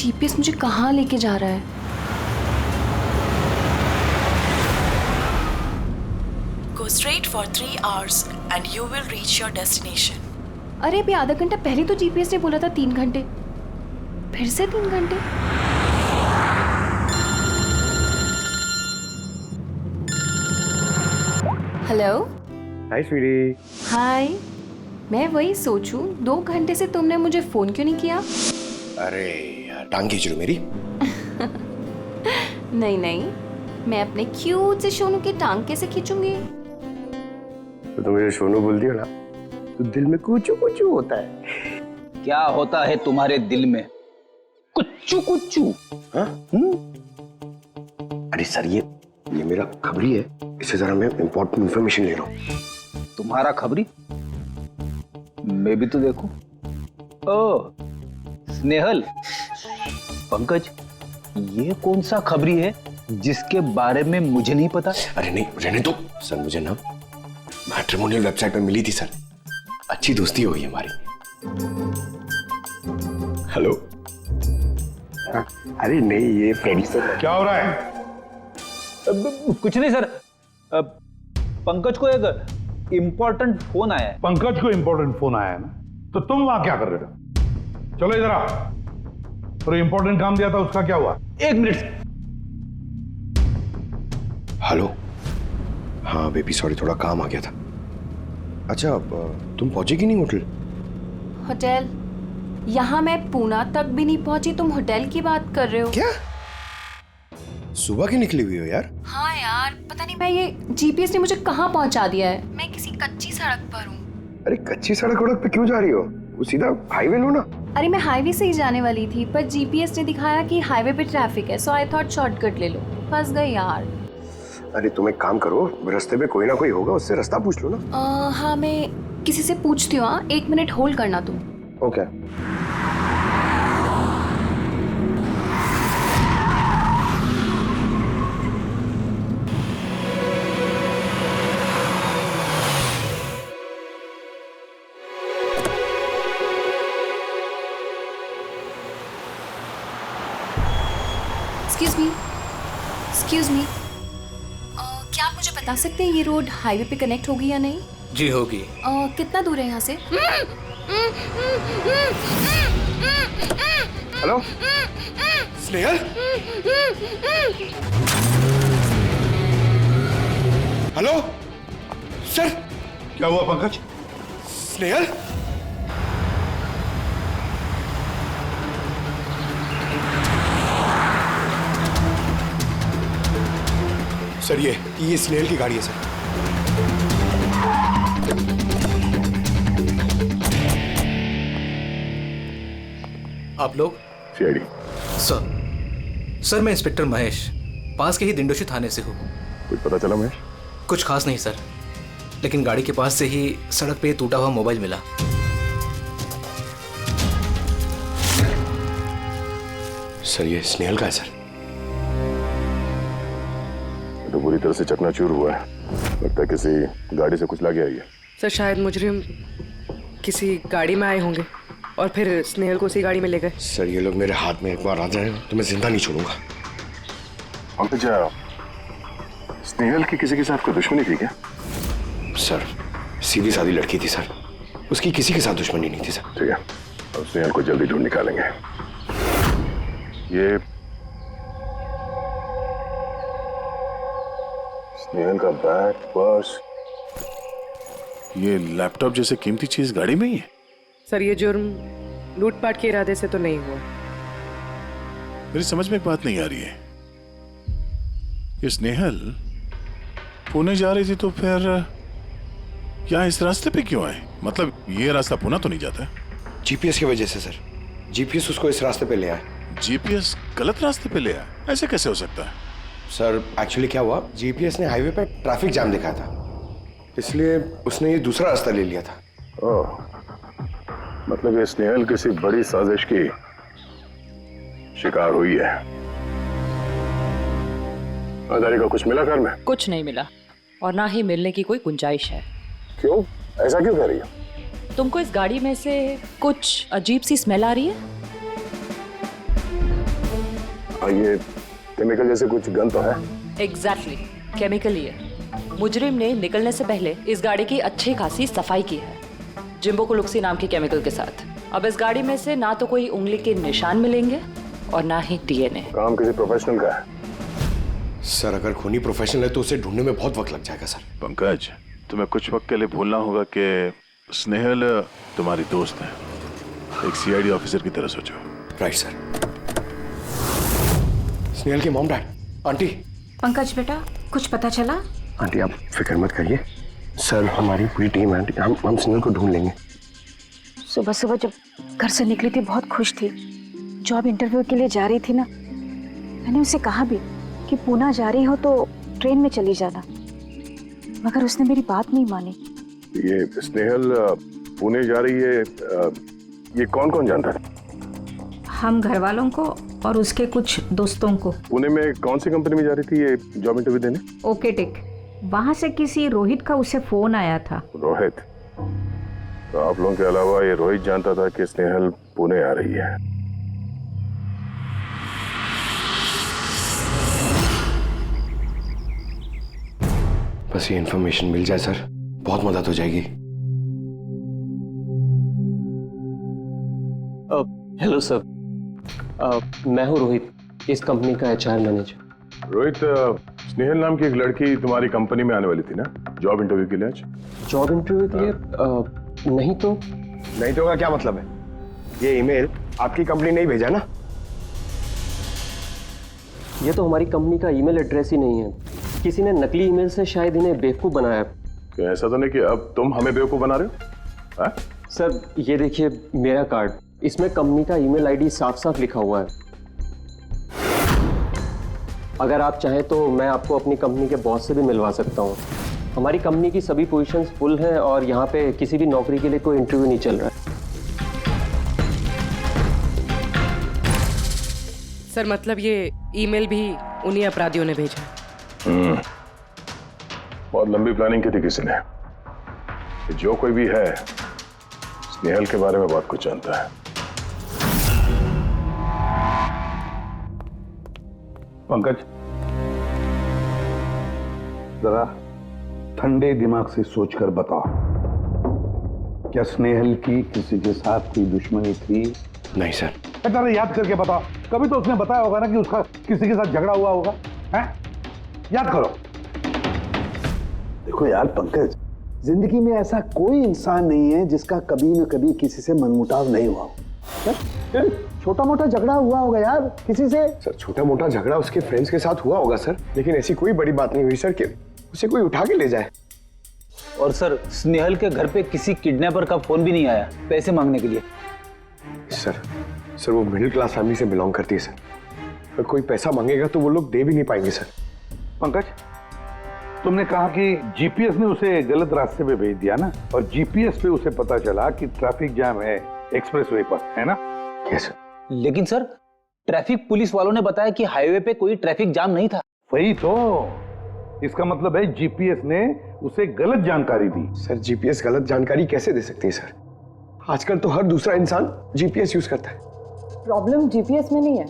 GPS मुझे कहाँ लेके जा रहा है? Go straight for 3 hours and you will reach your destination. अरे अभी आधा घंटा पहले तो जीपीएस ने बोला था 3 घंटे, फिर से 3 घंटे। हेलो। हाय स्वीटी। हाय। मैं वही सोचूं 2 घंटे से तुमने मुझे फोन क्यों नहीं किया? अरे यार टांग खींच रही मेरी। नहीं नहीं, मैं अपने क्यूट से सोनू की टांग कैसे खींचूंगी? तो तुम मुझे सोनू बोल दियो ना तो दिल में कुचू कुचू होता है। क्या होता है तुम्हारे दिल में? कुच्चू कुच्चू। हाँ? अरे सर ये मेरा खबरी है, इससे जरा मैं इंपॉर्टेंट इंफॉर्मेशन ले रहा हूँ। तुम्हारा खबरी? मैं भी तो देखूं। ओ स्नेहल, पंकज, ये कौन सा खबरी है जिसके बारे में मुझे नहीं पता? अरे नहीं रहने दो सर, मुझे ना मैट्रिमोनियल वेबसाइट पे मिली थी सर, अच्छी दोस्ती हो गई हमारी। हेलो। अरे नहीं ये फ्रेंड सर। क्या हो रहा है? कुछ नहीं सर, पंकज को एक इम्पोर्टेंट फोन आया है। पंकज को इंपॉर्टेंट फोन आया है ना, तो तुम वहां क्या कर रहे हो? चलो इधर आओ। और इंपॉर्टेंट काम दिया था उसका क्या हुआ? 1 मिनट। हेलो। हाँ बेबी सॉरी, थोड़ा काम आ गया था। अच्छा तुम पहुंचेगी नहीं होटल? होटल? यहाँ मैं पूना तक भी नहीं पहुंची, तुम होटल की बात कर रहे हो? क्या सुबह की निकली हुई हो यार? हाँ यार, पता नहीं मैं ये जीपीएस ने मुझे कहाँ पहुंचा दिया है। मैं किसी कच्ची सड़क पर हूँ। अरे कच्ची सड़क वड़क पे क्यों जा रही हो? वो सीधा हाईवे लो ना। अरे मैं हाईवे से ही जाने वाली थी, पर जीपीएस ने दिखाया कि हाईवे पे ट्रैफिक है, सो आई थॉट शॉर्टकट ले लो। फंस गई यार। अरे तुम एक काम करो, रास्ते में कोई ना कोई होगा, उससे रास्ता पूछ लो ना। हाँ मैं किसी से पूछती हूँ। 1 मिनट होल्ड करना तुम। ओके। एक्सक्यूज मी, क्या आप मुझे बता सकते हैं ये रोड हाईवे पे कनेक्ट होगी या नहीं? जी होगी। कितना दूर है यहाँ से? हेलो स्नेहल। Hello sir. क्या हुआ पंकज? स्नेहल। सर ये स्नेहल की गाड़ी है सर। आप लोग? सीआईडी। सर मैं इंस्पेक्टर महेश, पास के ही दिंडोशी थाने से हूँ। कुछ पता चला महेश? कुछ खास नहीं सर, लेकिन गाड़ी के पास से ही सड़क पे टूटा हुआ मोबाइल मिला। सर ये स्नेहल का है सर। तो पूरी तरह से चकनाचूर हुआ है, लगता है किसी गाड़ी से कुछ लग गया है। सर शायद मुजरिम किसी गाड़ी में आए होंगे और फिर स्नेहल को उसी गाड़ी में ले गए। सर ये लोग मेरे हाथ में एक बार आ जाए तो मैं जिंदा नहीं छोड़ूंगा। अच्छा स्नेहल की किसी के साथ कोई दुश्मनी थी क्या? सर सीधी सादी लड़की थी सर, उसकी किसी के साथ दुश्मनी नहीं थी सर। ठीक है, अब स्नेहल को जल्दी ढूंढ निकालेंगे। ये स्नेहल का बैग, पर्स, ये लैपटॉप जैसे कीमती चीज गाड़ी में ही है। सर ये जुर्म लूटपाट के इरादे से तो नहीं हुआ। मेरी समझ में एक बात नहीं आ रही है, ये स्नेहल पुणे जा रही थी तो फिर यहाँ इस रास्ते पे क्यों आए? मतलब ये रास्ता पुणे तो नहीं जाता? जीपीएस की वजह से सर, जीपीएस उसको इस रास्ते पे ले आए। जीपीएस गलत रास्ते पे ले आया, ऐसे कैसे हो सकता है? सर एक्चुअली क्या हुआ, जीपीएस ने हाईवे पे ट्रैफिक जाम दिखाया था, इसलिए उसने ये दूसरा रास्ता ले लिया था। ओह, मतलब ये स्नेहल किसी बड़ी साजिश की शिकार हुई है। आधारी का कुछ मिला घर में? कुछ नहीं मिला और ना ही मिलने की कोई गुंजाइश है। क्यों, ऐसा क्यों कह रही हो? तुमको इस गाड़ी में से कुछ अजीब सी स्मेल आ रही है? ये केमिकल जैसे कुछ गन तो है? एग्जैक्टली केमिकल ही है। मुजरिम ने निकलने से पहले इस गाड़ी की अच्छी खासी सफाई की है जिम्बो कुलुक्सी नाम के केमिकल के साथ। अब इस गाड़ी में से ना तो कोई उंगली के निशान मिलेंगे और ना ही डीएनए। काम किसी प्रोफेशनल का है। सर अगर खूनी प्रोफेशनल है तो उसे ढूंढने में बहुत वक्त लग जाएगा सर। पंकज, तुम्हें कुछ वक्त के लिए भूलना होगा कि स्नेहल तुम्हारी दोस्त है। एक सीआईडी ऑफिसर की तरह सोचो। Right sir. स्नेहल के मॉम डैड, आंटी। पंकज बेटा, कुछ पता चला? आंटी आप फिक्र मत करिए, सर हमारी पूरी टीम है आंटी, हम स्नेहल को ढूंढ लेंगे। सुबह सुबह जब घर से निकली थी बहुत खुश थी। जॉब इंटरव्यू के लिए जा रही थी ना, मैंने उसे कहा भी कि पूना जा रही हो तो ट्रेन में चली जाना, मगर उसने मेरी बात नहीं मानी। ये स्नेहल पुणे जा रही है, ये कौन कौन जानता है? हम घर वालों को और उसके कुछ दोस्तों को। पुणे में कौन सी कंपनी में जा रही थी ये जॉब इंटरव्यू देने? Okay take. वहां से किसी रोहित का उसे फोन आया था। रोहित? तो आप लोगों के अलावा ये रोहित जानता था कि स्नेहल पुणे आ रही है। बस ये इन्फॉर्मेशन मिल जाए सर, बहुत मदद हो जाएगी। हेलो सर, मैं हूँ रोहित, इस कंपनी का HR मैनेजर। रोहित, स्नेहल नाम की एक लड़की तुम्हारी कंपनी में आने वाली थी ना जॉब इंटरव्यू के लिए आज? जॉब इंटरव्यू के लिए? नहीं तो। नहीं तो का क्या मतलब है? ये ईमेल आपकी कंपनी ने ही भेजा ना? ये तो हमारी कंपनी का ईमेल एड्रेस ही नहीं है, किसी ने नकली ईमेल से शायद इन्हें बेवकूफ़ बनाया। क्या ऐसा तो नहीं कि अब तुम हमें बेवकूफ़ बना रहे हो? हाँ? सर ये देखिए मेरा कार्ड, इसमें कंपनी का ईमेल आईडी साफ साफ लिखा हुआ है। अगर आप चाहें तो मैं आपको अपनी कंपनी के बॉस से भी मिलवा सकता हूँ। हमारी कंपनी की सभी पोजीशंस फुल हैं और यहाँ पे किसी भी नौकरी के लिए कोई इंटरव्यू नहीं चल रहा है। सर मतलब ये ईमेल भी उन्हीं अपराधियों ने भेजा। बहुत लंबी प्लानिंग की थी किसी ने। जो कोई भी है स्नेहल के बारे में बहुत कुछ जानता है। पंकज, जरा ठंडे दिमाग से सोचकर बताओ, क्या स्नेहल की किसी के साथ कोई दुश्मनी थी? नहीं सर। जरा याद करके बताओ, कभी तो उसने बताया होगा ना कि उसका किसी के साथ झगड़ा हुआ होगा, हैं? याद करो। देखो यार पंकज, जिंदगी में ऐसा कोई इंसान नहीं है जिसका कभी न कभी किसी से मनमुटाव नहीं हुआ हो। छोटा मोटा झगड़ा हुआ होगा यार किसी से। सर छोटा मोटा झगड़ा उसके फ्रेंड्स के साथ हुआ होगा सर, लेकिन ऐसी कोई बड़ी बात नहीं हुई सर कि उसे कोई उठा के ले जाए। और सर स्नेहल के घर पे किसी किडनैपर का फोन भी नहीं आया पैसे मांगने के लिए। सर वो मिडिल क्लास फैमिली से बिलोंग करती है सर, अगर कोई पैसा मांगेगा तो वो लोग दे भी नहीं पाएंगे सर। पंकज, तुमने कहा कि जीपीएस ने उसे गलत रास्ते पे भेज दिया ना, और जीपीएस पे उसे पता चला कि ट्रैफिक जाम है एक्सप्रेसवे पर, है ना? Yes sir. लेकिन सर ट्रैफिक पुलिस वालों ने बताया कि हाईवे पे कोई ट्रैफिक जाम नहीं था। वही तो, इसका मतलब है जीपीएस ने उसे गलत जानकारी दी। सर जीपीएस गलत जानकारी कैसे दे सकती है सर? आजकल तो हर दूसरा इंसान जीपीएस यूज करता है। प्रॉब्लम जीपीएस में नहीं है,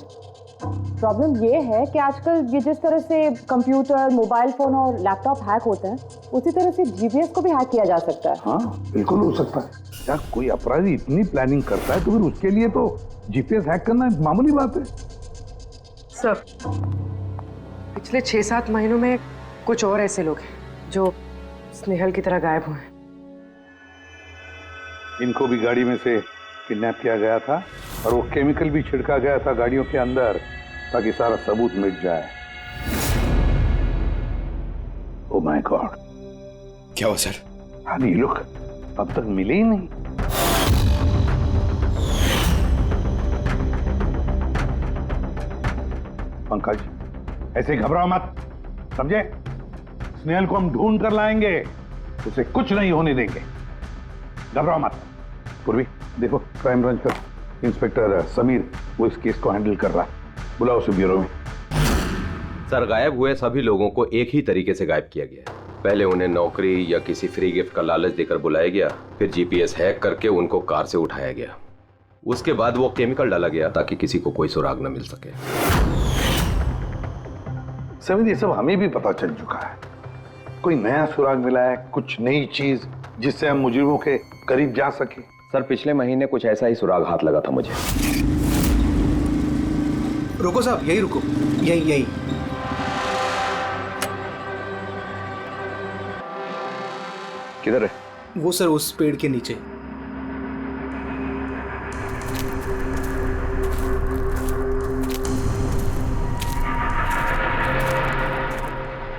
प्रॉब्लम ये है कि आजकल ये जिस तरह से कंप्यूटर, मोबाइल फोन और लैपटॉप हैक होते हैं, उसी तरह से जीपीएस को भी हैक किया जा सकता है। हाँ बिल्कुल हो सकता है यार, कोई अपराधी इतनी प्लानिंग करता है तो फिर उसके लिए तो जीपीएस हैक करना मामूली बात है। सर पिछले 6-7 महीनों में कुछ और ऐसे लोग हैं जो स्नेहल की तरह गायब हुए हैं। इनको भी गाड़ी में से किडनैप किया गया था और वो केमिकल भी छिड़का गया था गाड़ियों के अंदर ताकि सारा सबूत मिट जाए। ओह माय गॉड, क्या हुआ सर? अरे ये लोग अब तक मिले ही नहीं। पंकज ऐसे घबराओ मत, समझे? स्नेहल को हम ढूंढ कर लाएंगे, उसे कुछ नहीं होने देंगे, घबराओ मत। पूर्वी देखो, क्राइम ब्रांच का इंस्पेक्टर समीर वो इस केस को हैंडल कर रहा है, बुलाओ उसे ब्यूरो में। सर गायब हुए सभी लोगों को एक ही तरीके से गायब किया गया है। पहले उन्हें नौकरी या किसी फ्री गिफ्ट का लालच देकर बुलाया गया, फिर जीपीएस हैक करके उनको कार से उठाया गया, उसके बाद वो केमिकल डाला गया ताकि किसी को कोई सुराग न मिल सके। समीर ये सब हमें भी पता चल चुका है। कोई नया सुराग मिला है, कुछ नई चीज जिससे हम मुजरिमों के करीब जा सके? सर पिछले महीने कुछ ऐसा ही सुराग हाथ लगा था मुझे। रुको साहब, यही रुको, यही यही। किधर है? वो सर उस पेड़ के नीचे।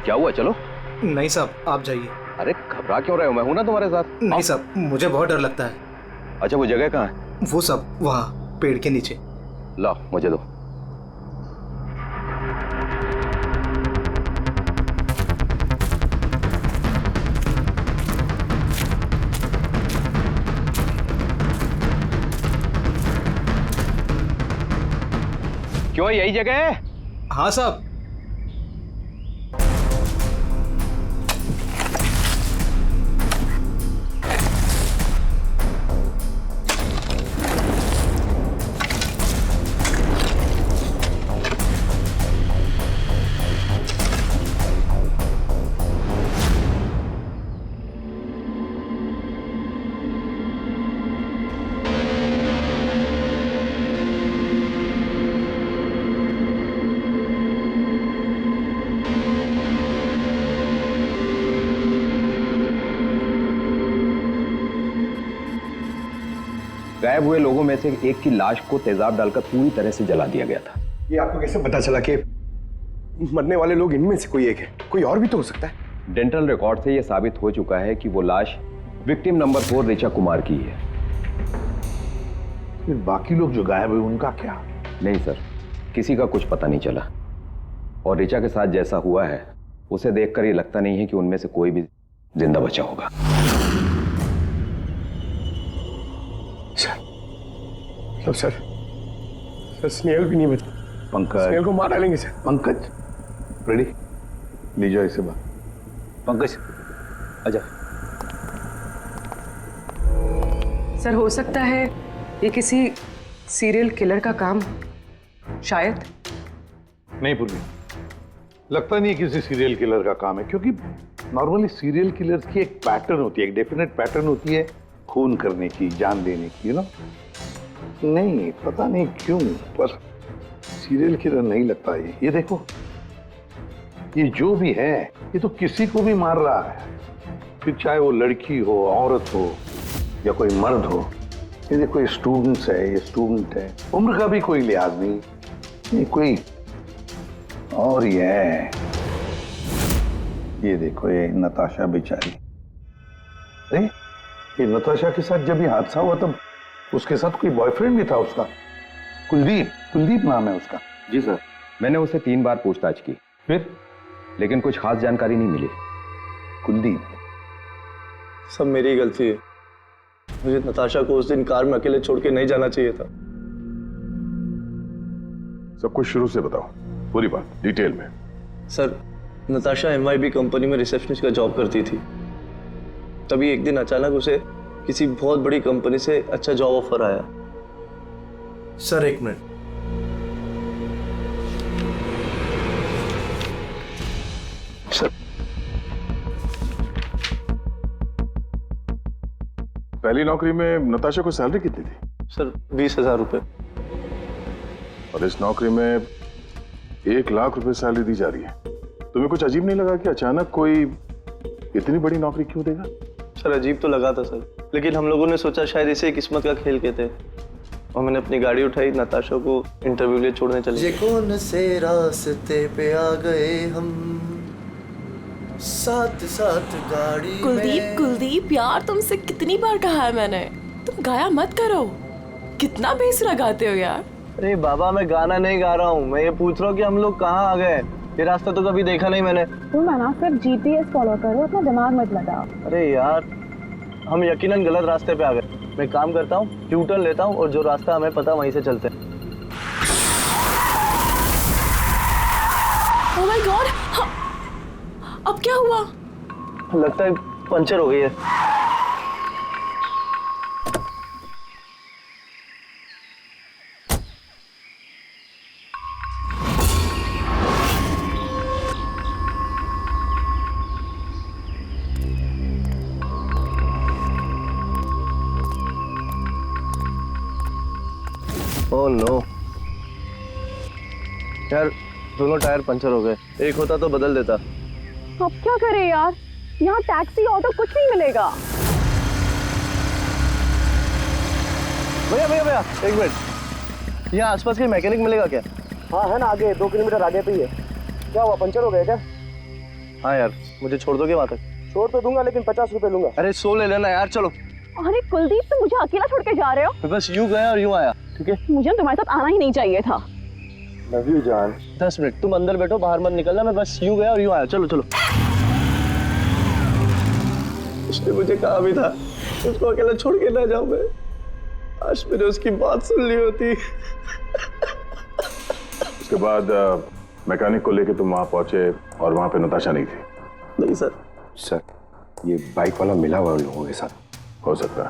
क्या हुआ? चलो। नहीं साहब, आप जाइए। अरे घबरा क्यों रहे हो? मैं हूं ना तुम्हारे साथ। नहीं साहब, मुझे बहुत डर लगता है। अच्छा वो जगह कहाँ है? वो सब वहाँ पेड़ के नीचे। लाओ मुझे दो। क्यों यही जगह है? हाँ साहब। गायब हुए लोगों में से एक की लाश को तेजाब डालकर पूरी तरह से जला दिया गया था। ये आपको कैसे पता चला कि मरने वाले लोग इनमें से कोई एक है? कोई और भी तो हो सकता है। डेंटल रिकॉर्ड से यह साबित हो चुका है कि वो लाश विक्टिम नंबर 4 ऋचा कुमार की है। फिर बाकी लोग जो गायब हुए उनका क्या? नहीं सर, किसी का कुछ पता नहीं चला। और ऋचा के साथ जैसा हुआ है उसे देखकर ये लगता नहीं है कि उनमें से कोई भी जिंदा बचा होगा। सर स्नेहल भी नहीं बचा। पंकज, स्नेहल को मार डालेंगे सर। पंकज रेडी, ले जाओ इसे बाहर। पंकज आजा। सर हो सकता है ये किसी सीरियल किलर का काम, शायद। नहीं पूर्वी, लगता नहीं किसी सीरियल किलर का काम है, क्योंकि नॉर्मली सीरियल किलर्स की एक पैटर्न होती है, एक डेफिनेट पैटर्न होती है खून करने की, जान देने की, यू नो। नहीं पता नहीं क्यों, पर सीरियल किलर नहीं लगता ये देखो, ये जो भी है ये तो किसी को भी मार रहा है, फिर चाहे वो लड़की हो, औरत हो या कोई मर्द हो। ये देखो ये स्टूडेंट्स है, ये स्टूडेंट है, उम्र का भी कोई लिहाज नहीं, ये कोई और ही है। ये देखो ये नताशा बेचारी। अरे ये नताशा के साथ जब ये हादसा हुआ तब उसके साथ कोई बॉयफ्रेंड भी था उसका, कुलदीप नाम है उसका। जी सर, मैंने उसे 3 बार पूछताछ की, फिर लेकिन कुछ खास जानकारी नहीं मिली। कुलदीप? सब मेरी गलती है, मुझे नताशा को उस दिन कार में अकेले छोड़ के नहीं जाना चाहिए था। सब कुछ शुरू से बताओ, पूरी बात डिटेल में। सर नताशा MYB कंपनी में रिसेप्शनिस्ट का जॉब करती थी, तभी एक दिन अचानक उसे किसी बहुत बड़ी कंपनी से अच्छा जॉब ऑफर आया। सर एक मिनट। सर पहली नौकरी में नताशा को सैलरी कितनी थी? सर 20,000 रुपए। और इस नौकरी में 1 लाख रुपए सैलरी दी जा रही है। तुम्हें कुछ अजीब नहीं लगा कि अचानक कोई इतनी बड़ी नौकरी क्यों देगा? सर अजीब तो लगा था सर, लेकिन हम लोगों ने सोचा शायद इसे किस्मत का खेल कहते हैं, और मैंने अपनी गाड़ी उठाई, नताशा को इंटरव्यू लिए छोड़ने चले। ये कौन से रास्ते पे आ गए हम, साथ साथ गाड़ी में। कुलदीप यार, तुमसे कितनी बार कहा है मैंने, तुम गाया मत करो, कितना बेसुरा गाते हो यार। अरे बाबा मैं गाना नहीं गा रहा हूँ, मैं ये पूछ रहा हूँ कि हम लोग कहाँ आ गए, ये रास्ता तो कभी देखा नहीं मैंने। तुम ना सिर्फ GPS फॉलो करो, अपना दिमाग मत लगाओ। अरे यार हम यकीनन गलत रास्ते पे आ गए, मैं काम करता हूँ, ट्यूटर्न लेता हूँ और जो रास्ता हमें पता वहीं से चलते हैं। ओह माय गॉड, अब क्या हुआ? लगता है पंचर हो गई है। ओह नो यार, दोनों टायर पंचर हो गए। एक होता तो बदल देता। अब क्या करें यार, यहाँ टैक्सी ऑटो कुछ नहीं मिलेगा। भैया भैया भैया, एक मिनट, यहाँ आसपास कोई मैकेनिक मिलेगा क्या? हाँ है ना, आगे 2 किलोमीटर आगे पे ही है। क्या हुआ, पंचर हो गया क्या? हाँ यार, मुझे छोड़ दोगे वहाँ तक? छोड़ तो दूंगा, लेकिन 50 रुपए लूंगा। अरे 100 ले लेना यार, चलो। अरे कुलदीप, तुम मुझे अकेला छोड़ के जा रहे हो? मैं बस यूं गया और यूं आया, ठीक है? मुझे तुम्हारे साथ आना ही नहीं चाहिए था। लव यू जान। 10 मिनट तुम अंदर बैठो, बाहर मत निकलना। मैं बस यूं गया और यूं आया। चलो चलो। उसने मुझे कहा भी था उसको अकेला छोड़ के ना जाऊं मैं। आज मैंने उसकी बात सुन ली होती। उसके बाद मैकेनिक को लेके तुम वहां पहुंचे और वहां पे नताशा नहीं थी? नहीं सर। सर, ये बाइक वाला मिला हुआ उन लोगों के साथ। हो सकता है।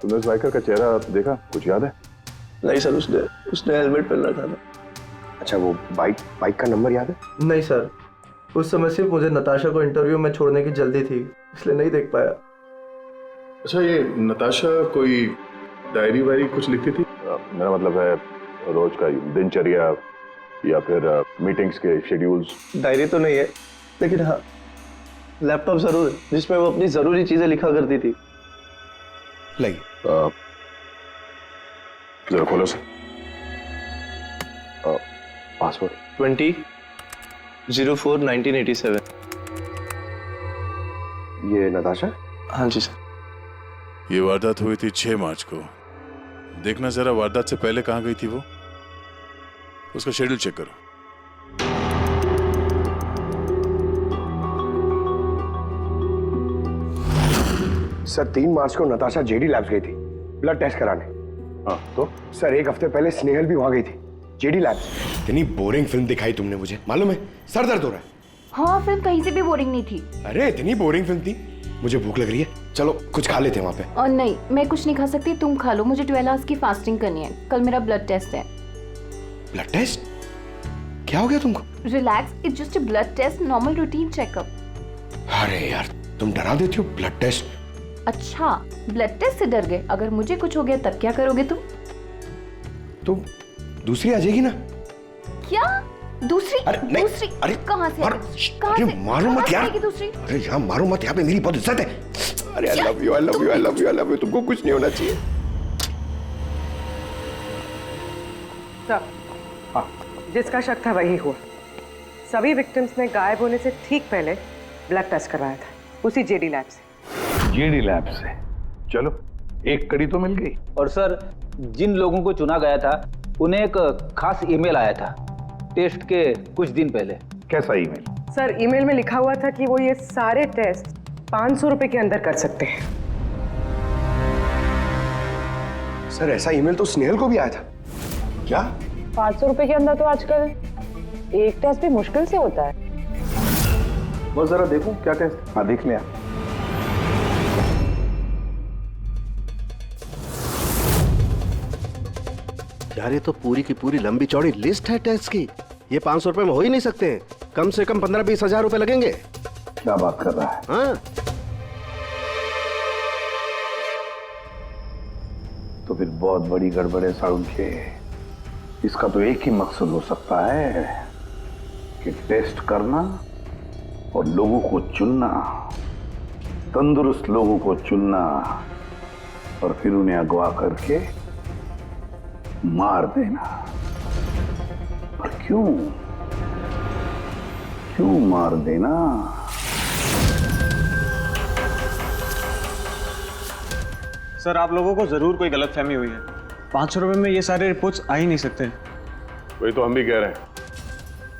तुमने उस बाइकर का चेहरा देखा, कुछ याद है? नहीं सर, उसने हेलमेट पहन रखा था। अच्छा, वो बाइक का नंबर याद है? नहीं सर, उस समय सिर्फ मुझे नताशा को इंटरव्यू में छोड़ने की जल्दी थी, इसलिए नहीं देख पाया। अच्छा, ये नताशा कोई डायरी वायरी कुछ लिखती थी? मेरा मतलब है रोज का दिनचर्या या फिर मीटिंग्स के शेड्यूल्स। डायरी तो नहीं है, लेकिन हाँ लैपटॉप जरूर है, जिसमें वो अपनी जरूरी चीजें लिखा करती थी। लाइए जरा खोलो सर। पासवर्ड 20/04/1987। ये नताशा? हाँ जी सर। ये वारदात हुई थी 6 मार्च को। देखना जरा वारदात से पहले कहाँ गई थी वो, उसका शेड्यूल चेक करो। सर, 3 मार्च को नताशा जेडी लैब्स गई थी ब्लड टेस्ट कराने। हाँ तो? सर, 1 हफ्ते पहले स्नेहल भी वहां गई थी जेडी लैब्स। इतनी बोरिंग फिल्म दिखाई तुमने मुझे, मालूम है? सर दर्द हो रहा है। हाँ, फिल्म कहीं से भी बोरिंग नहीं थी। अरे इतनी बोरिंग फिल्म थी। मुझे भूख लग रही है, चलो कुछ खा लेते हैं वहाँ पे। और नहीं, मैं कुछ नहीं खा सकती, तुम खा लो। मुझे 12 आवर्स की फास्टिंग करनी है, कल मेरा ब्लड टेस्ट है। Blood test? क्या हो गया तुमको? Relax, it's just a blood test, normal routine checkup. अरे यार, तुम डरा देती हो। Blood test? अच्छा, ब्लड टेस्ट से डर गए? अगर मुझे कुछ हो गया तब क्या करोगे तुम? तो दूसरी आ जाएगी ना? क्या दूसरी? अरे नहीं, दूसरी? अरे कहाँ से? कहाँ अरे से? मारो मत यार। दूसरी? अरे यहाँ मारो मत, यहाँ पे मेरी बहुत इज्जत है। अरे I love you, I love you, I love you, I love you. तुमको कुछ नहीं होना चाहिए। हाँ, जिसका शक था वही हुआ। सभी विक्टिम्स ने गायब होने से ठीक पहले ब्लड टेस्ट करवाया था, उसी जेडी लैब से। जेडी लैब से? चलो, एक कड़ी तो मिल गई। और सर, जिन लोगों को चुना गया था उन्हें एक खास ईमेल आया था टेस्ट के कुछ दिन पहले। कैसा ईमेल? सर, ईमेल में लिखा हुआ था कि वो ये सारे टेस्ट 500 रुपए के अंदर कर सकते हैं। सर, ऐसा ईमेल तो स्नेहल को भी आया था। क्या? 500 रुपए के अंदर तो आजकल एक टेस्ट भी मुश्किल से होता है। बस जरा देखो क्या टेस्ट। हाँ, देख लिया। यार, ये तो पूरी की पूरी लंबी चौड़ी लिस्ट है टेस्ट की। ये 500 रुपए में हो ही नहीं सकते हैं। कम से कम 15-20 हजार रुपए लगेंगे। क्या बात कर रहा है? हाँ, तो फिर बहुत बड़ी गड़बड़ है सारुण के। इसका तो एक ही मकसद हो सकता है कि टेस्ट करना और लोगों को चुनना, तंदुरुस्त लोगों को चुनना और फिर उन्हें अगवा करके मार देना। पर क्यों मार देना? सर, आप लोगों को जरूर कोई गलतफहमी हुई है। 500 रुपए में ये सारे रिपोर्ट्स आ ही नहीं सकते। वही तो हम भी कह रहे हैं,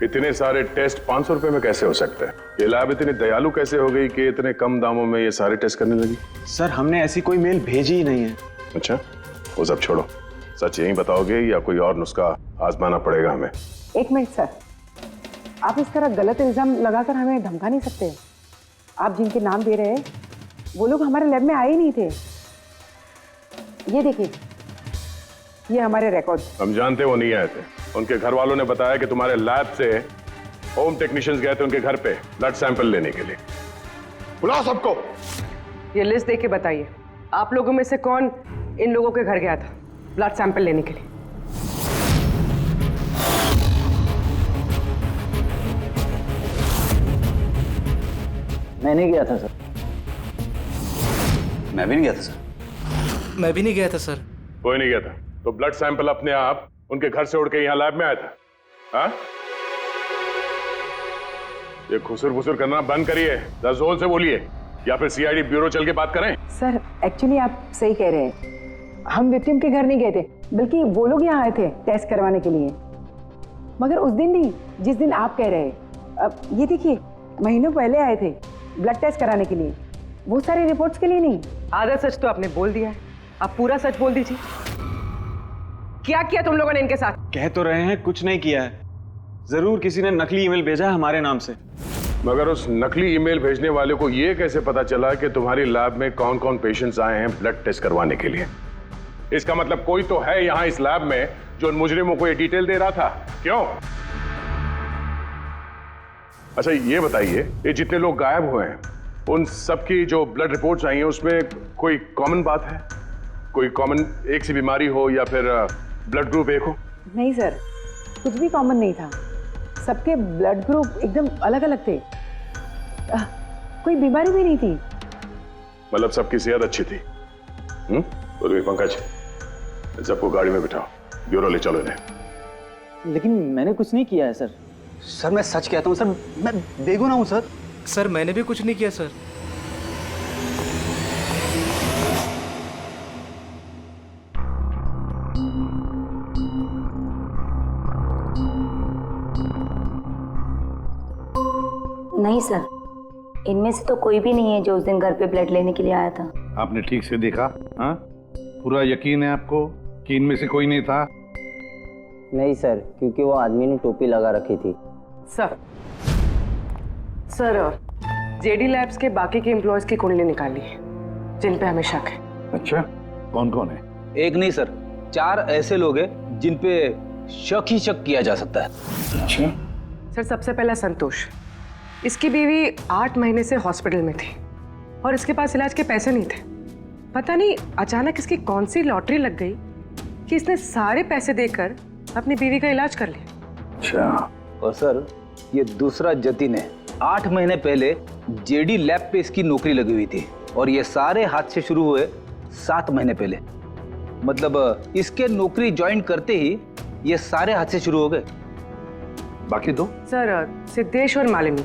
इतने सारे टेस्ट 500 रुपए में कैसे हो सकते हैं? ये लैब इतनी दयालु कैसे हो गई कि इतने कम दामों में ये सारे टेस्ट करने लगी? सर, हमने ऐसी कोई मेल भेजी ही नहीं है। अच्छा, वो सब छोड़ो, सच यही बताओगे या कोई और नुस्खा आजमाना पड़ेगा हमें? एक मिनट सर, आप इस तरह गलत इल्जाम लगाकर हमें धमका नहीं सकते। आप जिनके नाम दे रहे हैं वो लोग हमारे लैब में आए ही नहीं थे। ये देखिए, ये हमारे रिकॉर्ड। हम जानते वो नहीं आए थे। उनके घर वालों ने बताया कि तुम्हारे लैब से होम टेक्नीशियंस गए थे उनके घर पे ब्लड सैंपल लेने के लिए। बुलाओ सबको। ये लिस्ट देख के बताइए, आप लोगों में से कौन इन लोगों के घर गया था ब्लड सैंपल लेने के लिए? मैं नहीं गया था सर। मैं भी नहीं गया था सर। मैं भी नहीं गया था सर। कोई नहीं गया था तो ब्लड सैंपल अपने आप उनके घर से उड़ के यहाँ लैब में आया था? हाँ? ये खुसुर फुसुर करना बंद करिए, जरा जोर से बोलिए, या फिर सीआईडी ब्यूरो चल के बात करें। सर एक्चुअली आप सही कह रहे हैं, हम विक्टिम के घर नहीं गए थे, बल्कि वो लोग यहाँ आए थे टेस्ट करवाने के लिए। मगर उस दिन नहीं जिस दिन आप कह रहे हैं। अब ये देखिए, महीनों पहले आए थे ब्लड टेस्ट कराने के लिए, वो सारी रिपोर्ट्स के लिए नहीं। आधा सच तो आपने बोल दिया है, आप पूरा सच बोल दीजिए। क्या किया तुम लोगों ने इनके साथ? कह तो रहे हैं कुछ नहीं किया है, जरूर किसी ने नकली ईमेल भेजा है हमारे नाम से। मगर उस नकली ईमेल भेजने वाले को ये कैसे पता चला कि तुम्हारी लैब में कौन कौन पेशेंट्स आए हैं ब्लड टेस्ट करवाने के लिए? इसका मतलब कोई तो है यहाँ इस लैब में जो उन मुजरिमों को ये डिटेल दे रहा था, क्यों? अच्छा ये बताइए, ये जितने लोग गायब हुए हैं उन सबकी जो ब्लड रिपोर्ट्स आई हैं उसमें कोई कॉमन बात है? कोई कॉमन एक सी बीमारी हो या फिर ब्लड ग्रुप एक हो? नहीं सर, कुछ भी कॉमन नहीं था, सबके ब्लड ग्रुप एकदम अलग अलग थे। कोई बीमारी भी नहीं थी। मतलब सबकी सेहत अच्छी थी? बोलिए पंकज, सबको गाड़ी में बिठाओ, ब्यूरो ले चलो इन्हें। लेकिन मैंने कुछ नहीं किया है सर। सर मैं सच कहता हूँ सर, मैं बेगुनाह हूँ सर। सर मैंने भी कुछ नहीं किया सर। नहीं सर, इनमें से तो कोई भी नहीं है जो उस दिन घर पे ब्लड लेने के लिए आया था। आपने ठीक से देखा? हाँ, पूरा यकीन है आपको कि इनमें से कोई नहीं था? नहीं सर, क्योंकि वो आदमी ने टोपी लगा रखी थी। सर जेडी लैब्स के बाकी के एम्प्लॉयज की कुंडली निकाली है जिन पे हमें शक है। अच्छा, कौन कौन है? एक नहीं सर, 4 ऐसे लोग हैं जिन पे शक ही शक किया जा सकता है। अच्छा सर, सबसे पहला संतोष, इसकी बीवी 8 महीने से हॉस्पिटल में थी और इसके पास इलाज के पैसे नहीं थे। पता नहीं अचानक इसकी कौन सी लॉटरी लग गई कि इसने सारे पैसे देकर अपनी बीवी का इलाज कर लिया। अच्छा, और सर ये दूसरा जतिन है, 8 महीने पहले जेडी लैब पे इसकी नौकरी लगी हुई थी और ये सारे हादसे शुरू हुए 7 महीने पहले। मतलब इसके नौकरी ज्वाइन करते ही ये सारे हादसे शुरू हो गए। बाकी दो? सर सिद्धेश और मालिनी,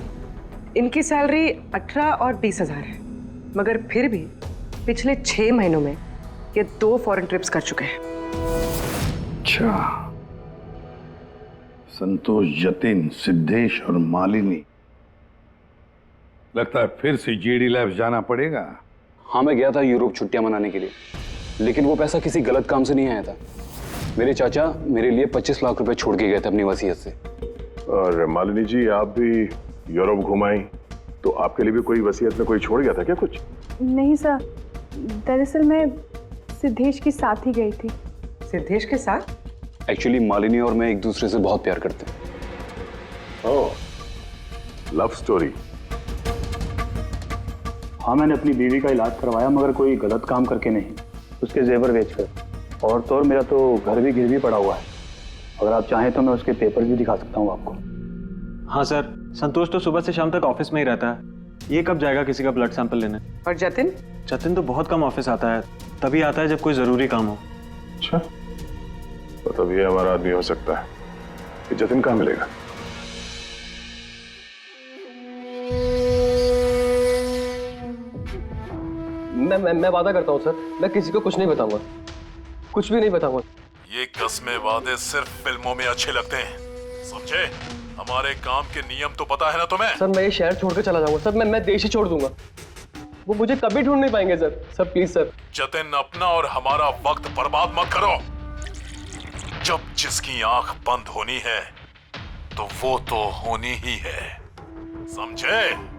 इनकी सैलरी 18 और 20,000 है, मगर फिर भी पिछले 6 महीनों में ये 2 फॉरेन ट्रिप्स कर चुके हैं। अच्छा, संतोष, जतिन, सिद्धेश और मालिनी, लगता है फिर से जेडी लैब्स जाना पड़ेगा। हाँ, मैं गया था यूरोप छुट्टियां मनाने के लिए, लेकिन वो पैसा किसी गलत काम से नहीं आया था। मेरे चाचा मेरे लिए 25 लाख रुपए छोड़ के गए थे अपनी वसीयत से। और मालिनी जी, आप भी यूरोप घुमाई तो आपके लिए भी कोई वसीयत में कोई छोड़ गया था क्या कुछ? नहीं सर, दरअसल मैं सिद्धेश के साथ ही गई थी। सिद्धेश के साथ? एक्चुअली मालिनी और मैं एक दूसरे से बहुत प्यार करते हैं। ओह, लव स्टोरी। हाँ, मैंने अपनी बीवी का इलाज करवाया, मगर कोई गलत काम करके नहीं, उसके जेवर बेचकर। और तो और मेरा तो घर भी गिरवी पड़ा हुआ है, अगर आप चाहें तो मैं उसके पेपर भी दिखा सकता हूँ आपको। हाँ सर, संतोष तो सुबह से शाम तक ऑफिस में ही रहता है, ये कब जाएगा किसी का ब्लड सैंपल लेने? और जतिन? जतिन तो बहुत कम ऑफिस आता है, तभी आता है जब कोई जरूरी काम हो। अच्छा, तो तब ये हमारा आदमी हो सकता है। कि जतिन कहाँ मिलेगा? मैं वादा करता हूँ सर, मैं किसी को कुछ नहीं बताऊंगा, कुछ भी नहीं बताऊंगा। ये कस्में वादे सिर्फ फिल्मों में अच्छे लगते हैं, समझे? हमारे काम के नियम तो पता है ना तुम्हें? सर मैं ये शहर छोड़ के चला जाऊंगा सर, मैं देश ही छोड़ दूंगा, वो मुझे कभी ढूंढ नहीं पाएंगे सर प्लीज सर। जतिन, अपना और हमारा वक्त बर्बाद मत करो। जब जिसकी आंख बंद होनी है तो वो तो होनी ही है, समझे?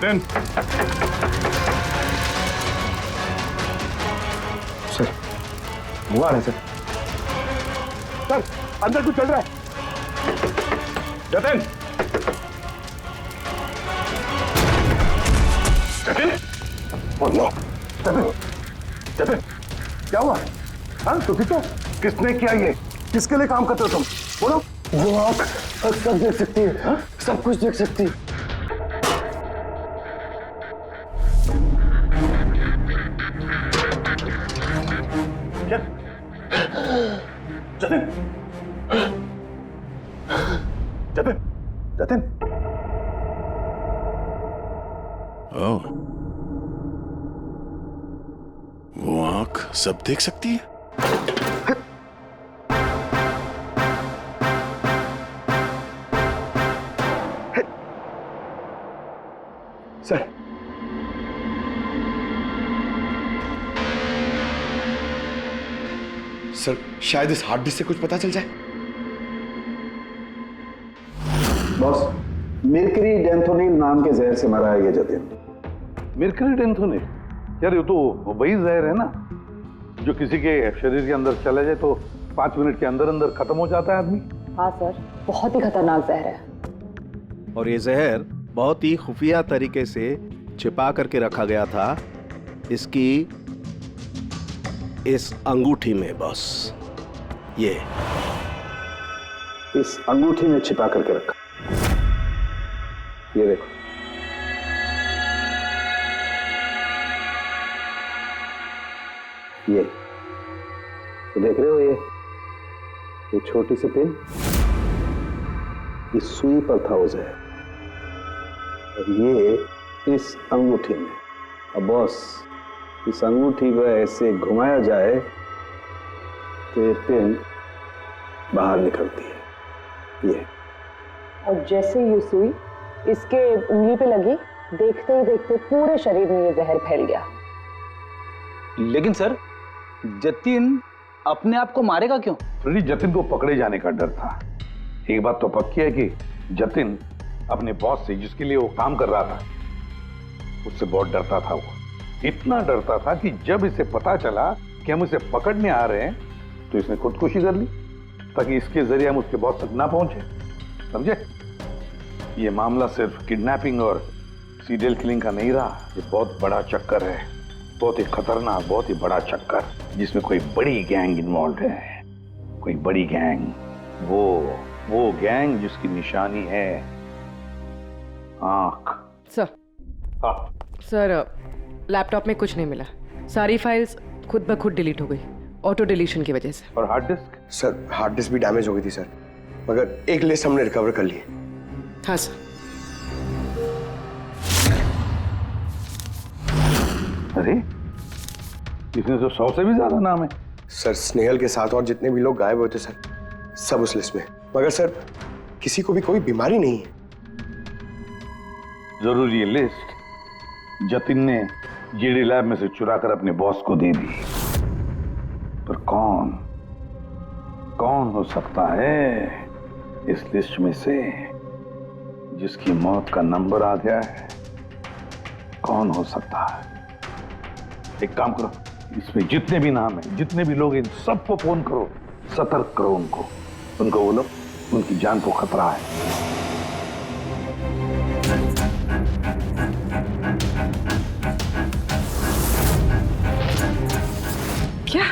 जतिन, सर वो आ रहा है सर। सर अंदर कुछ चल रहा है। जतिन, जतिन, बोलो। जतिन, जतिन, क्या हुआ? हाँ तो ठीक हो? किसने किया ये? किसके लिए काम करते हो तुम? बोलो। वो आँख सब देख सकती है। हाँ? सब कुछ देख सकती है। जतिन, जतिन, जतिन, ओह, वो आंख सब देख सकती है। सर सर शायद इस हार्ड डिस्क से कुछ पता चल जाए। बॉस, मिर्करी डेंथोनिल नाम के जहर से मरा है ये जतिन। मिर्करी डेंथोनिल? यार ये तो वही जहर है ना जो किसी के शरीर के अंदर चला जाए तो 5 मिनट के अंदर अंदर खत्म हो जाता है आदमी। हाँ सर, बहुत ही खतरनाक जहर है। और ये जहर बहुत ही खुफिया तरीके से छिपा करके रखा गया था इसकी इस अंगूठी में बॉस। ये इस अंगूठी में छिपा करके रखा। ये देखो, ये देख रहे हो? ये छोटी सी पिन इस सुई पर था वो जहर, और ये इस अंगूठी में। अब बॉस, इस अंगूठी को ऐसे घुमाया जाए तो ये पिन बाहर निकलती है। ये और जैसे ये सुई इसके उंगली पे लगी, देखते ही देखते पूरे शरीर में ये जहर फैल गया। लेकिन सर, जतिन अपने आप को मारेगा क्यों? फ्रेडी, जतिन को पकड़े जाने का डर था। एक बात तो पक्की है कि जतिन अपने बॉस से, जिसके लिए वो काम कर रहा था, उससे बहुत डरता था। वो इतना डरता था कि जब इसे पता चला कि हम इसे पकड़ने आ रहे हैं तो इसने खुदकुशी कर ली ताकि इसके जरिए हम उसके बॉस तक ना पहुंचे। समझे? ये मामला सिर्फ किडनैपिंग और सीरियल किलिंग का नहीं रहा, ये बहुत बड़ा चक्कर है, बहुत ही खतरनाक, बहुत ही बड़ा चक्कर, जिसमें कोई बड़ी गैंग इन्वॉल्व है। कोई बड़ी गैंग, वो गैंग जिसकी निशानी है आंख। सर, हाँ सर, लैपटॉप में कुछ नहीं मिला। सारी फाइल्स खुद ब खुद डिलीट हो गई, ऑटो डिलीशन की वजह से। और hard disk? Sir hard disk भी डैमेज हो गई थी सर, मगर एक लिस्ट हमने रिकवर कर ली है। हाँ सर। अरे इसमें तो 100 से भी ज्यादा नाम है। सर स्नेहल के साथ और जितने भी लोग गायब हुए थे सर, सब उस लिस्ट में। मगर सर किसी को भी कोई बीमारी नहीं है। जरूर ये लिस्ट जतिन ने जेडी लैब में से चुरा कर अपने बॉस को दे दी, पर कौन हो सकता है इस लिस्ट में से जिसकी मौत का नंबर आ गया है? कौन हो सकता है? एक काम करो, इसमें जितने भी नाम हैं, जितने भी लोग, इन सबको फोन करो, सतर्क करो उनको बोलो उनकी जान को खतरा है। क्या?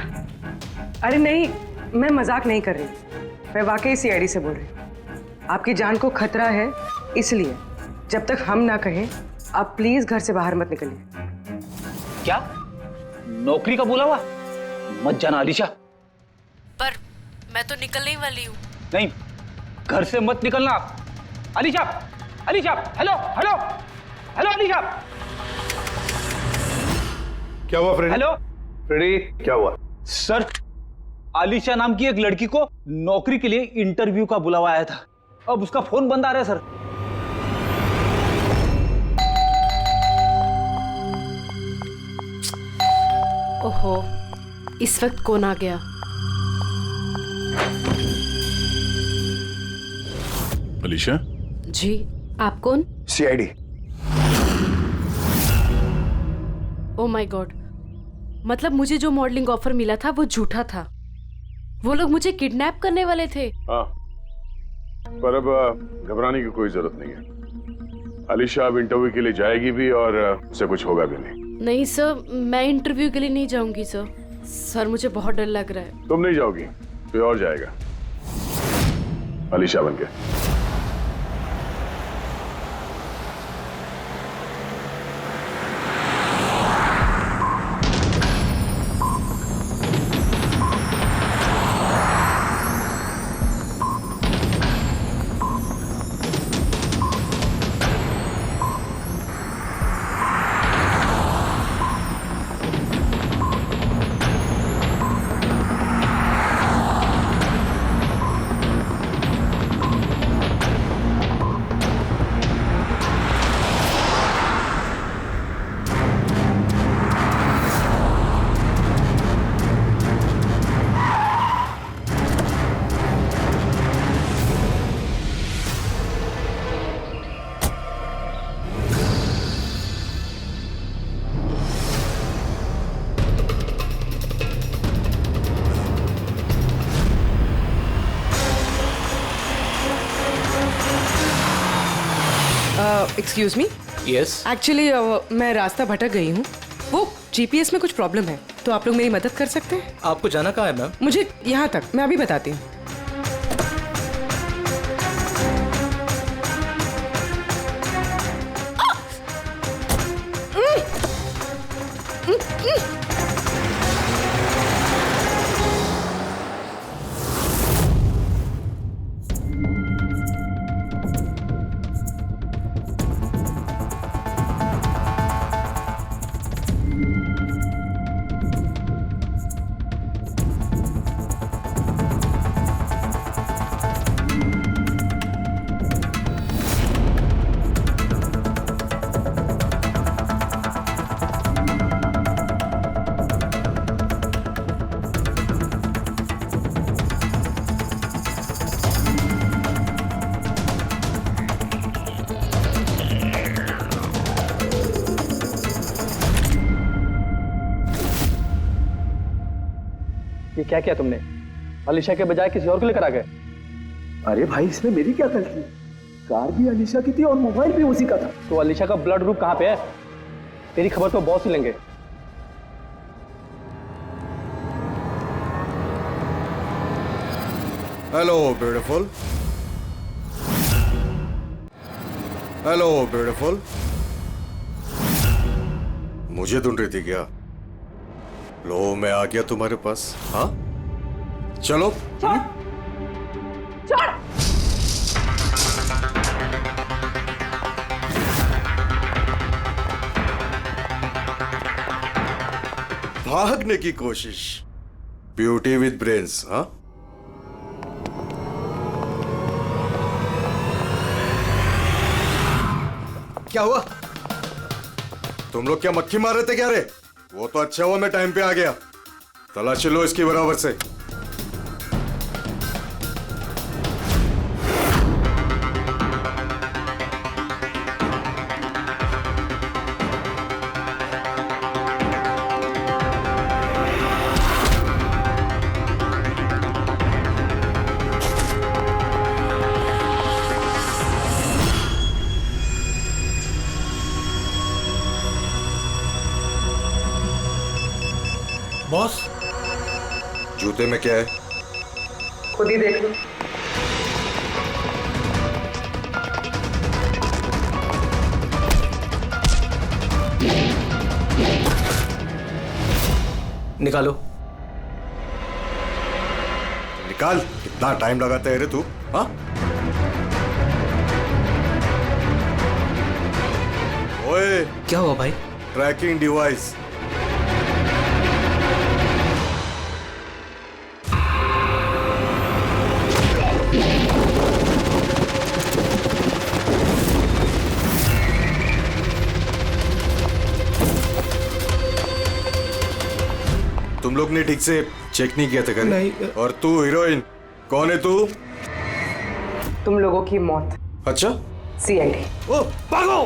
अरे नहीं, मैं मजाक नहीं कर रही, मैं वाकई सीआईडी से बोल रही हूँ। आपकी जान को खतरा है, इसलिए जब तक हम ना कहें आप प्लीज घर से बाहर मत निकलिए। क्या नौकरी का बुलावा? मत जाना अलीशा। पर मैं तो निकलने ही वाली हूँ। नहीं, घर से मत निकलना। Alisha, Alisha, hello hello hello Alisha. क्या हुआ फ्रेडी? हेलो फ्रेडी, क्या हुआ? सर, आलिशा नाम की एक लड़की को नौकरी के लिए इंटरव्यू का बुलावा आया था। अब उसका फोन बंद आ रहा है सर। ओहो, इस वक्त कौन आ गया? अलीशा? जी, आप कौन? सीआईडी। ओ माय गॉड, मतलब मुझे जो मॉडलिंग ऑफर मिला था वो झूठा था। वो लोग मुझे किडनैप करने वाले थे। हाँ, पर अब घबराने की कोई जरूरत नहीं है। अलीशा अब इंटरव्यू के लिए जाएगी भी और उसे कुछ होगा भी नहीं। नहीं सर, मैं इंटरव्यू के लिए नहीं जाऊंगी सर। सर मुझे बहुत डर लग रहा है। तुम नहीं जाओगी, कोई और जाएगा, अलीशा बनके। Excuse me. यस। एक्चुअली मैं रास्ता भटक गई हूँ। वो जीपीएस में कुछ प्रॉब्लम है, तो आप लोग मेरी मदद कर सकते हैं? आपको जाना कहाँ है मैम? मुझे यहाँ तक, मैं अभी बताती हूँ। ये क्या किया तुमने? अलीशा के बजाय किसी और को लेकर आ गए? अरे भाई, इसमें मेरी क्या गलती? कार भी अलीशा की थी और मोबाइल भी उसी का था। तो अलीशा का ब्लड ग्रुप कहाँ पे है? तेरी खबर तो बॉस ही लेंगे। Hello beautiful. Hello beautiful. मुझे ढूंढ रही थी क्या? लो, मैं आ गया तुम्हारे पास। हाँ, चलो। भागने की कोशिश। Beauty with brains. हाँ, क्या हुआ? तुम लोग क्या मक्खी मार रहे थे क्या रे? वो तो अच्छा हुआ मैं टाइम पे आ गया। तलाशी लो इसकी बराबर से। बॉस, जूते में क्या है? खुद ही देख लो। निकालो। निकाल। कितना टाइम लगाता है रे तू? हाँ, ओए, क्या हुआ भाई? Tracking device. तुम लोग ने ठीक से चेक नहीं किया था क्या? नहीं। और तू हीरोइन, कौन है तू? तुम लोगों की मौत। अच्छा, सीआईडी। ओ भागो!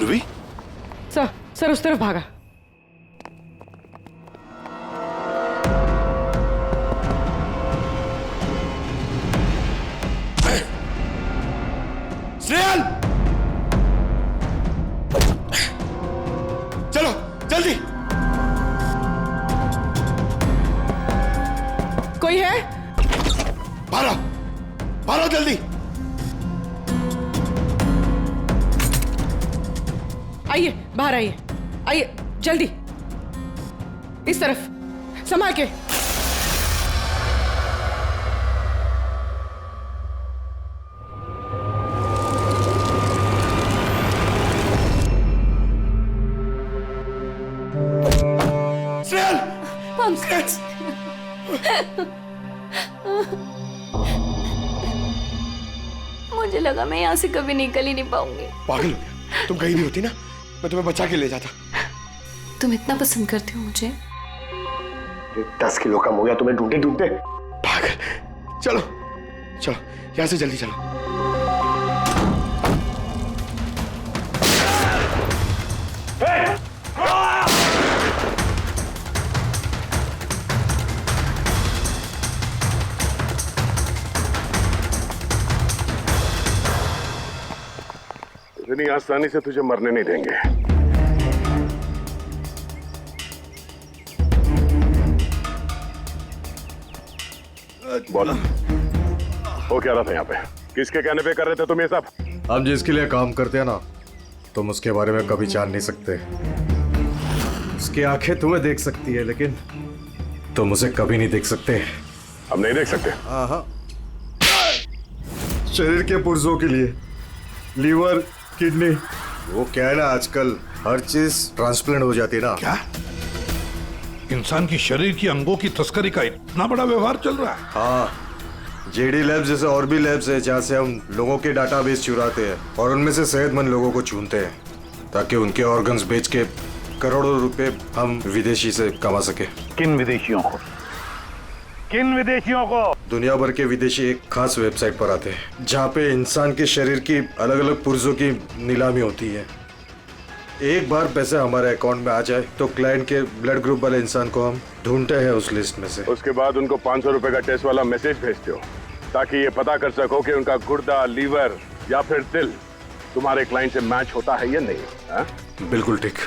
पूर्वी? सर उस तरफ भागा। स्नेहल, चलो जल्दी। कोई है? भारो जल्दी। आइए, बाहर आइए, आइए जल्दी, इस तरफ, संभाल के। मुझे लगा मैं यहाँ से कभी निकल ही नहीं पाऊंगी। पागल हो गया, तुम कहीं भी होती ना मैं तुम्हें बचा के ले जाता। तुम इतना पसंद करते हो मुझे? 10 किलो कम हो गया तुम्हें ढूंढते ढूंढते। पागल, चलो चलो यहाँ से जल्दी चलो। इतनी आसानी से तुझे मरने नहीं देंगे। बोलो, हो क्या रहा था यहाँ पे? किसके कहने पे कर रहे थे तुम ये सब? हम जिसके लिए काम करते हैं ना, तुम उसके बारे में कभी जान नहीं सकते। उसकी आंखें तुम्हें देख सकती है लेकिन तुम उसे कभी नहीं देख सकते। हम नहीं देख सकते? हाँ, शरीर के पुर्जों के लिए लीवर, किडनी, वो क्या है ना, आजकल हर चीज ट्रांसप्लांट हो जाती है ना। क्या इंसान की शरीर की अंगों की तस्करी का इतना बड़ा व्यवहार चल रहा है? हाँ, जेडी लैब्स जैसे और भी लैब्स है जहाँ से हम लोगों के डाटाबेस चुराते हैं और उनमें से सेहतमंद लोगों को चुनते हैं ताकि उनके ऑर्गन्स बेच के करोड़ों रुपए हम विदेशी से कमा सके। किन विदेशियों को? किन विदेशियों को? दुनिया भर के विदेशी एक खास वेबसाइट पर आते हैं जहाँ पे इंसान के शरीर की अलग अलग पुर्जों की नीलामी होती है। एक बार पैसे हमारे अकाउंट में आ जाए तो क्लाइंट के ब्लड ग्रुप वाले इंसान को हम ढूंढते हैं उस लिस्ट में से। उसके बाद उनको 500 रुपए का टेस्ट वाला मैसेज भेजते हो ताकि ये पता कर सको कि उनका गुर्दा, लीवर या फिर दिल तुम्हारे क्लाइंट से मैच होता है या नहीं। हा? बिल्कुल ठीक।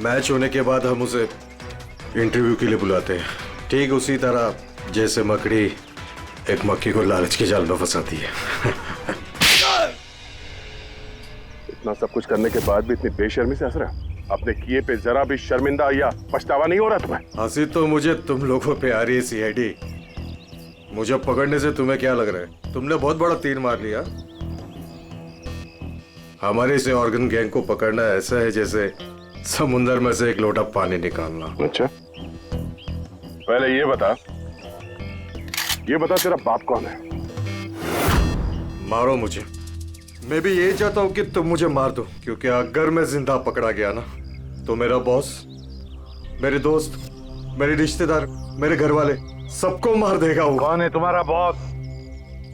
मैच होने के बाद हम उसे इंटरव्यू के लिए बुलाते हैं, ठीक उसी तरह जैसे मकड़ी एक मक्खी को लालच के जाल में फंसाती है। इतना सब कुछ करने के बाद भी इतनी बेशर्मी से हंस रहा है? अपने किए पे जरा भी शर्मिंदा या पछतावा नहीं हो रहा तुम्हें? हंसी तो मुझे तुम लोगों पे आ रही है सीआईडी। मुझे पकड़ने से तुम्हें क्या लग रहा है? तुमने बहुत बड़ा तीर मार लिया। हमारे से ऑर्गन गैंग को पकड़ना ऐसा है जैसे समुंदर में से एक लोटा पानी निकालना। अच्छा, पहले ये बता तेरा बाप कौन है? मारो मुझे। मैं भी ये चाहता हूँ कि तुम मुझे मार दो, क्योंकि अगर मैं जिंदा पकड़ा गया ना तो मेरा बॉस, मेरे दोस्त, मेरे रिश्तेदार, मेरे घर वाले सबको मार देगा वो। कौन है तुम्हारा बॉस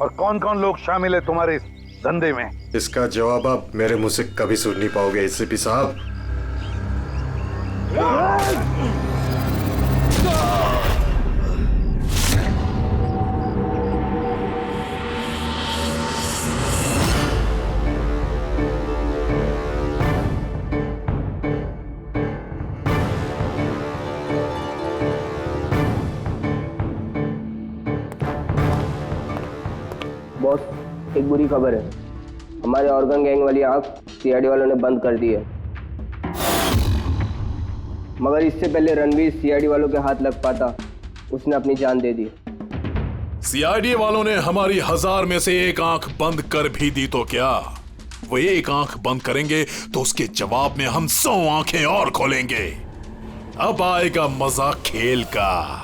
और कौन कौन लोग शामिल है तुम्हारे इस धंधे में? इसका जवाब आप मेरे मुंह से कभी सुन नहीं पाओगे एसीपी साहब। बॉस, एक बुरी खबर है। हमारे ऑर्गन गैंग वाली आंख सीआईडी वालों ने बंद कर दी है, मगर इससे पहले रणवीर सीआईडी वालों के हाथ लग पाता, उसने अपनी जान दे दी। सीआईडी वालों ने हमारी 1000 में से एक आंख बंद कर भी दी तो क्या, वो एक आंख बंद करेंगे तो उसके जवाब में हम 100 आंखें और खोलेंगे। अब आएगा मजा खेल का।